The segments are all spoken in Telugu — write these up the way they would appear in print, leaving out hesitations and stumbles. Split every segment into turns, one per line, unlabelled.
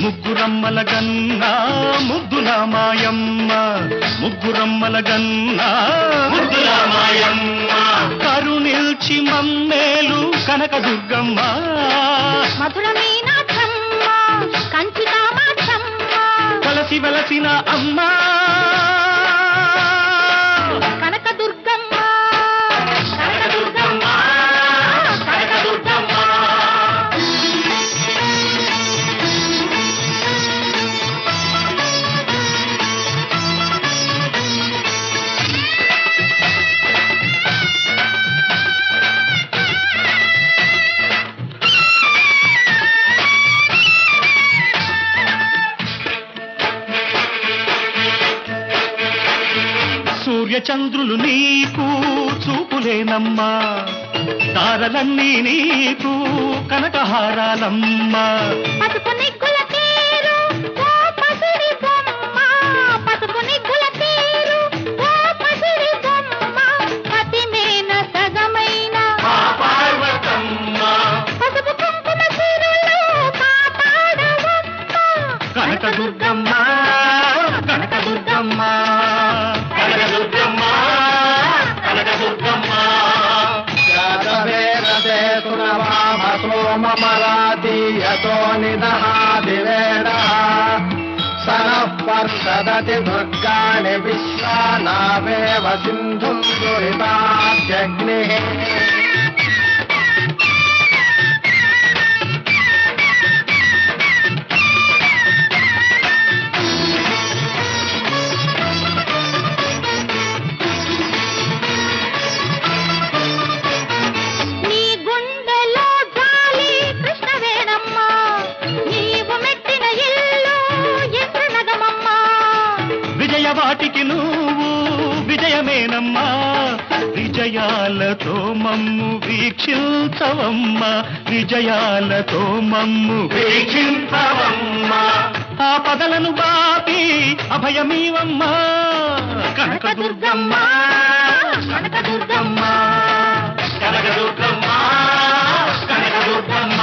ముగ్గురమ్మల గన్నా ముద్దుల మాయమ్మ ముగ్గురమ్మల గన్నా ముద్దుల మాయమ్మ కరుణిల్చి మమ్మేలు కనకదుర్గమ్మ
మధుర మీనాక్షమ్మ కంచి కామాక్షమ్మ
కలసి వెలసిన అమ్మ
కనకదుర్గమ్మ
కనకదుర్గమ్మ కనకదుర్గమ్మ సూర్యచంద్రులు నీకు చూపులేనమ్మా తారలన్నీ నీకు కనకహారాలమ్మా
పసుపు నిగ్గుల తేరు ఓ పసిడి బొమ్మ పసుపు నిగ్గుల తేరు ఓ పసిడి బొమ్మ పతిమేన సగమైన
పార్వతమ్మ
పసుపు కుంకుమ సిరులు కాపాడవమ్మ
కనకదుర్గమ్మ కనకదుర్గమ్మ కనకదుర్గమ్మ కనకదుర్గమ్మ
యాదవేరదే సురవామసోమమరాతీయతో నిదహాదివేడః సనః పర్షదతి దుర్గాణి విశ్వానావేవ సింధుం దురితాద్యగ్నిః
నీ గుండెలో జాలి కృష్ణవేణమ్మ నీవు మెట్టిన ఇల్లు ఇంద్రనగమమ్మ
విజయవాటికి నువ్వు విజయమేనమ్మా విజయాలతో మమ్ము వీక్షించవమ్మ విజయాలతో మమ్ము వీక్షించవమ్మ ఆ పదలను బాపి అభయమీవమ్మ కనకదుర్గమ్మ కనకదుర్గమ్మ కనకదుర్గమ్మ కనకదుర్గమ్మ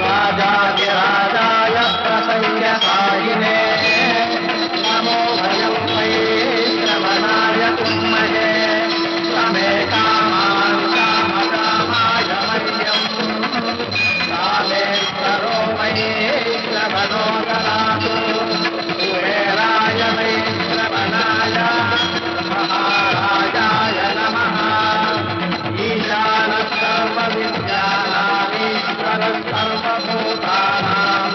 రాజాదిరాజాయ ప్రసయ్యసాయినే నమో భయం వై శ్రవణాయ తుమ్మహే రమే కామాన్ కామకామాయ మహ్యం కామేశ్వరో వై శ్రవణో దదాతు కుబేరాయ వై శ్రవణాయ మహారాజాయ నమః ఈశాన సర్వవిద్యానామీశ్వర సర్వభూతానాం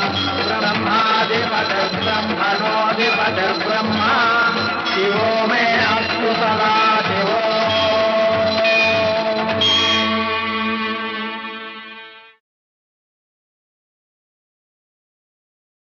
బ్రహ్మాధిపతి బ్రహ్మణోధిపతి బ్రహ్మ శివో